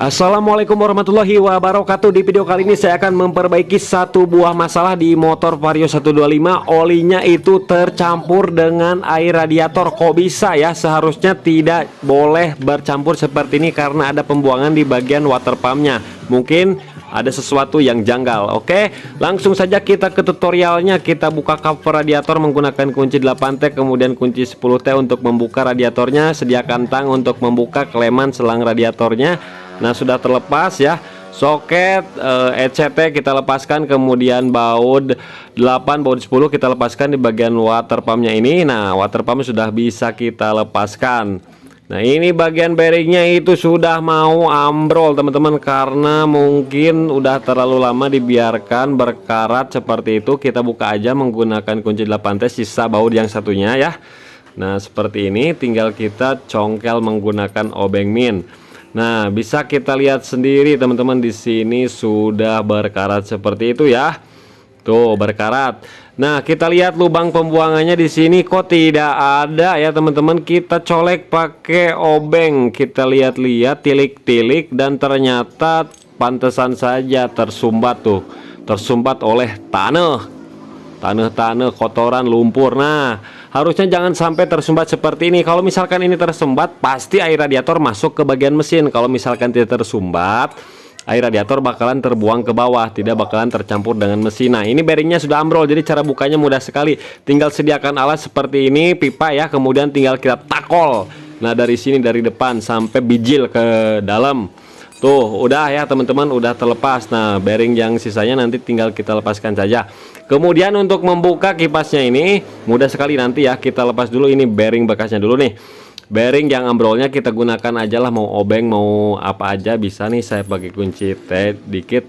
Assalamualaikum warahmatullahi wabarakatuh. Di video kali ini saya akan memperbaiki satu buah masalah di motor Vario 125. Olinya itu tercampur dengan air radiator. Kok bisa ya? Seharusnya tidak boleh bercampur seperti ini karena ada pembuangan di bagian water pumpnya. Mungkin ada sesuatu yang janggal. Oke, langsung saja kita ke tutorialnya. Kita buka cover radiator menggunakan kunci 8T kemudian kunci 10T untuk membuka radiatornya. Sediakan tang untuk membuka keleman selang radiatornya. Nah, sudah terlepas ya. Soket ECT kita lepaskan, kemudian baut 8, baut 10 kita lepaskan di bagian water pumpnya ini. Nah, water pump sudah bisa kita lepaskan. Nah, ini bagian bearingnya itu sudah mau ambrol teman-teman, karena mungkin udah terlalu lama dibiarkan berkarat seperti itu. Kita buka aja menggunakan kunci 8T sisa baut yang satunya ya. Nah, seperti ini, tinggal kita congkel menggunakan obeng min. Nah, bisa kita lihat sendiri teman-teman, di sini sudah berkarat seperti itu ya. Tuh, berkarat. Nah, kita lihat lubang pembuangannya di sini kok tidak ada ya teman-teman. Kita colek pakai obeng, kita lihat-lihat, tilik-tilik, dan ternyata pantesan saja tersumbat tuh. Tersumbat oleh tanah, kotoran, lumpur. Nah, harusnya jangan sampai tersumbat seperti ini. Kalau misalkan ini tersumbat, pasti air radiator masuk ke bagian mesin. Kalau misalkan tidak tersumbat, air radiator bakalan terbuang ke bawah, tidak bakalan tercampur dengan mesin. Nah, ini bearingnya sudah ambrol, jadi cara bukanya mudah sekali. Tinggal sediakan alat seperti ini, pipa ya, kemudian tinggal kita takol. Nah, dari sini, dari depan sampai bijil ke dalam. Tuh, udah ya teman-teman, udah terlepas. Nah, bearing yang sisanya nanti tinggal kita lepaskan saja. Kemudian untuk membuka kipasnya ini mudah sekali, nanti ya kita lepas dulu ini bearing bekasnya dulu nih. Bearing yang ambrolnya kita gunakan aja lah, mau obeng mau apa aja bisa nih. Saya pakai kunci T dikit.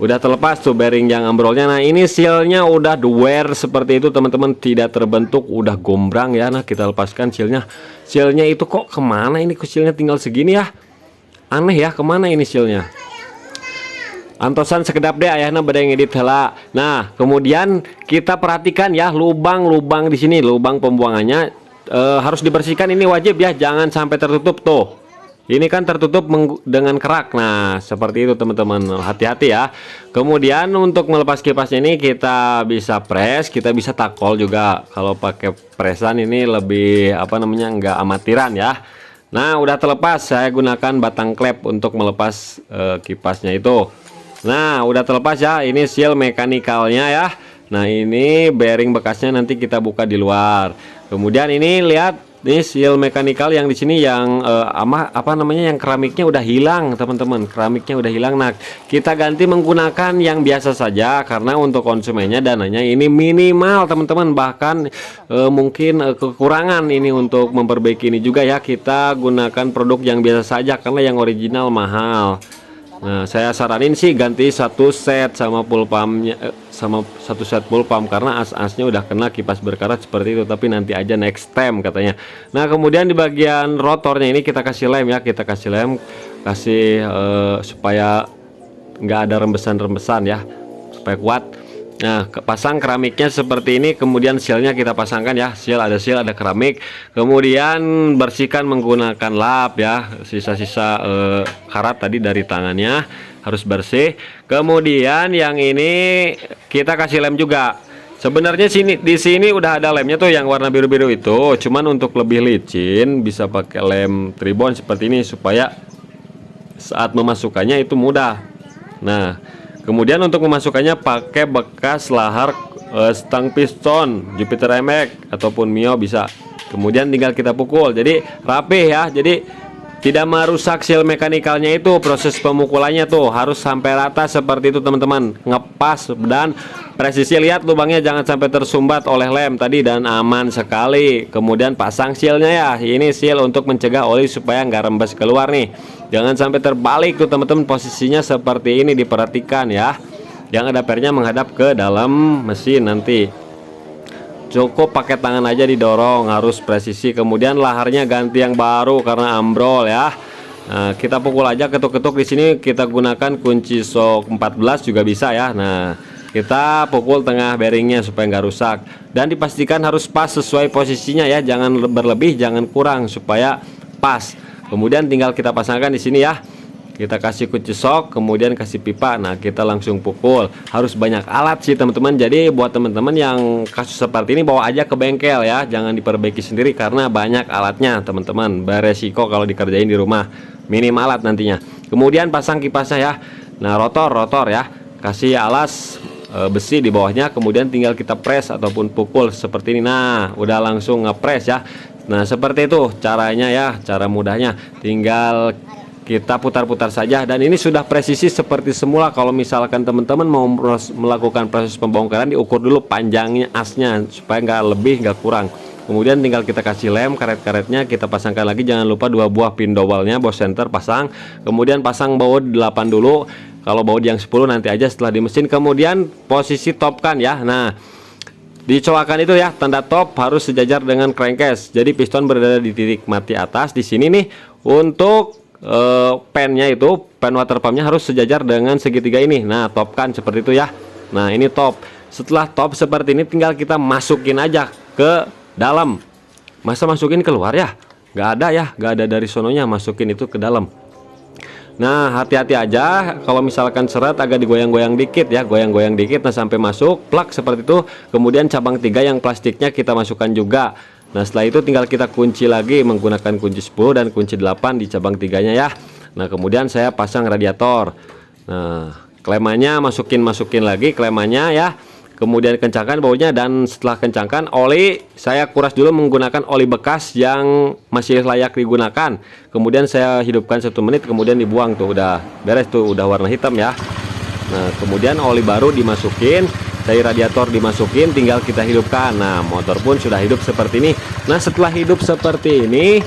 Udah terlepas tuh bearing yang ambrolnya. Nah, ini sealnya udah wear seperti itu teman-teman, tidak terbentuk, udah gombrang ya. Nah, kita lepaskan sealnya. Sealnya itu kok kemana ini? Sealnya tinggal segini ya. Aneh ya, kemana ini sealnya? Antosan sekedap deh ayahna bade ngedit heula. Nah, kemudian kita perhatikan ya lubang-lubang di sini, lubang pembuangannya harus dibersihkan, ini wajib ya, jangan sampai tertutup tuh. Ini kan tertutup dengan kerak. Nah, seperti itu teman-teman, hati-hati ya. Kemudian untuk melepas kipasnya ini kita bisa press, kita bisa takol juga. Kalau pakai presan ini lebih apa namanya, enggak amatiran ya. Nah, udah terlepas, saya gunakan batang klep untuk melepas kipasnya itu. Nah, udah terlepas ya, ini seal mekanikalnya ya. Nah, ini bearing bekasnya nanti kita buka di luar. Kemudian ini lihat, ini seal mekanikal yang di sini yang apa namanya, yang keramiknya udah hilang teman-teman, keramiknya udah hilang. Nah, kita ganti menggunakan yang biasa saja karena untuk konsumennya dananya ini minimal teman-teman, bahkan mungkin kekurangan ini untuk memperbaiki ini juga ya. Kita gunakan produk yang biasa saja karena yang original mahal. Nah, saya saranin sih ganti satu set sama full pumpnya, sama satu set full pump, karena as-asnya udah kena kipas berkarat seperti itu. Tapi nanti aja next time katanya. Nah, kemudian di bagian rotornya ini kita kasih lem ya, kita kasih lem, kasih supaya nggak ada rembesan-rembesan ya, supaya kuat. Nah, pasang keramiknya seperti ini, kemudian sealnya kita pasangkan ya. Seal, ada keramik. Kemudian bersihkan menggunakan lap ya. Sisa-sisa karat tadi dari tangannya harus bersih. Kemudian yang ini kita kasih lem juga. Sebenarnya di sini udah ada lemnya tuh yang warna biru-biru itu. Cuman untuk lebih licin bisa pakai lem tribon seperti ini supaya saat memasukkannya itu mudah. Nah, kemudian untuk memasukkannya pakai bekas lahar stang piston Jupiter MX ataupun Mio bisa. Kemudian tinggal kita pukul, jadi rapih ya. Jadi tidak merusak seal mekanikalnya itu. Proses pemukulannya tuh harus sampai rata seperti itu teman-teman, ngepas dan presisi. Lihat lubangnya jangan sampai tersumbat oleh lem tadi, dan aman sekali. Kemudian pasang sealnya ya. Ini seal untuk mencegah oli supaya nggak rembes keluar nih. Jangan sampai terbalik tuh teman-teman, posisinya seperti ini, diperhatikan ya. Yang ada pernya menghadap ke dalam mesin nanti. Cukup pakai tangan aja didorong, harus presisi. Kemudian laharnya ganti yang baru karena ambrol ya. Nah, kita pukul aja, ketuk-ketuk. Di sini kita gunakan kunci sok 14 juga bisa ya. Nah, kita pukul tengah bearingnya supaya nggak rusak, dan dipastikan harus pas sesuai posisinya ya, jangan berlebih jangan kurang, supaya pas. Kemudian tinggal kita pasangkan di sini ya. kita kasih kunci sok, kemudian kasih pipa. Nah, kita langsung pukul. Harus banyak alat sih teman-teman. Jadi buat teman-teman yang kasus seperti ini, bawa aja ke bengkel ya, jangan diperbaiki sendiri karena banyak alatnya teman-teman. Beresiko kalau dikerjain di rumah, minim alat nantinya. Kemudian pasang kipasnya ya. Nah, rotor ya, kasih alas besi di bawahnya, kemudian tinggal kita press ataupun pukul seperti ini. Nah, udah langsung ngepres ya. Nah, seperti itu caranya ya, cara mudahnya. Tinggal kita putar-putar saja, dan ini sudah presisi seperti semula. Kalau misalkan teman-teman mau melakukan proses pembongkaran, diukur dulu panjangnya asnya supaya nggak lebih nggak kurang. Kemudian tinggal kita kasih lem, karet-karetnya kita pasangkan lagi. Jangan lupa 2 buah pin dowelnya, boss center pasang. Kemudian pasang baut 8 dulu. Kalau baut yang 10 nanti aja setelah di mesin. Kemudian posisi topkan ya. Nah, di colokan itu ya, tanda top harus sejajar dengan crankcase. Jadi piston berada di titik mati atas. Di sini nih untuk pennya itu, pen water pumpnya harus sejajar dengan segitiga ini. Nah, topkan seperti itu ya. Nah, ini top. Setelah top seperti ini, tinggal kita masukin aja ke dalam. Masa masukin keluar ya? Nggak ada ya, nggak ada dari sononya, masukin itu ke dalam. Nah, hati-hati aja kalau misalkan seret agak digoyang-goyang dikit ya, goyang-goyang dikit. Nah, sampai masuk plak seperti itu. Kemudian cabang 3 yang plastiknya kita masukkan juga. Nah, setelah itu tinggal kita kunci lagi menggunakan kunci 10 dan kunci 8 di cabang 3-nya ya. Nah, kemudian saya pasang radiator. Nah, klemannya masukin lagi klemannya ya. Kemudian kencangkan bautnya, dan setelah kencangkan oli saya kuras dulu menggunakan oli bekas yang masih layak digunakan. Kemudian saya hidupkan 1 menit, kemudian dibuang tuh, udah beres tuh, udah warna hitam ya. Nah, kemudian oli baru dimasukin, cair radiator dimasukin, tinggal kita hidupkan. Nah, motor pun sudah hidup seperti ini. Nah, setelah hidup seperti ini,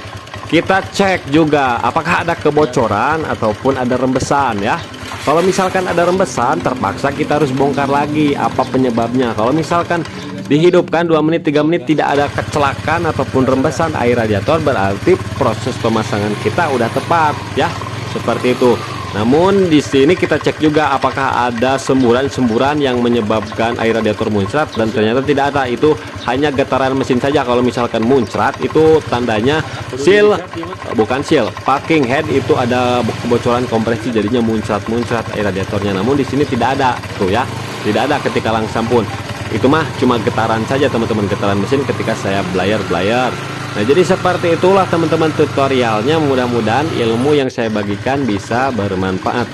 kita cek juga apakah ada kebocoran ataupun ada rembesan ya. Kalau misalkan ada rembesan, terpaksa kita harus bongkar lagi apa penyebabnya. Kalau misalkan dihidupkan 2 menit 3 menit tidak ada kecelakaan ataupun rembesan air radiator, berarti proses pemasangan kita udah tepat ya, seperti itu. Namun di sini kita cek juga apakah ada semburan-semburan yang menyebabkan air radiator muncrat, dan ternyata tidak ada. Itu hanya getaran mesin saja. Kalau misalkan muncrat itu tandanya seal, bukan seal, packing head itu ada kebocoran kompresi, jadinya muncrat air radiatornya. Namun di sini tidak ada tuh ya, tidak ada ketika langsam pun. Itu mah cuma getaran saja teman-teman, getaran mesin ketika saya belayer. Nah, jadi seperti itulah teman-teman tutorialnya. Mudah-mudahan ilmu yang saya bagikan bisa bermanfaat.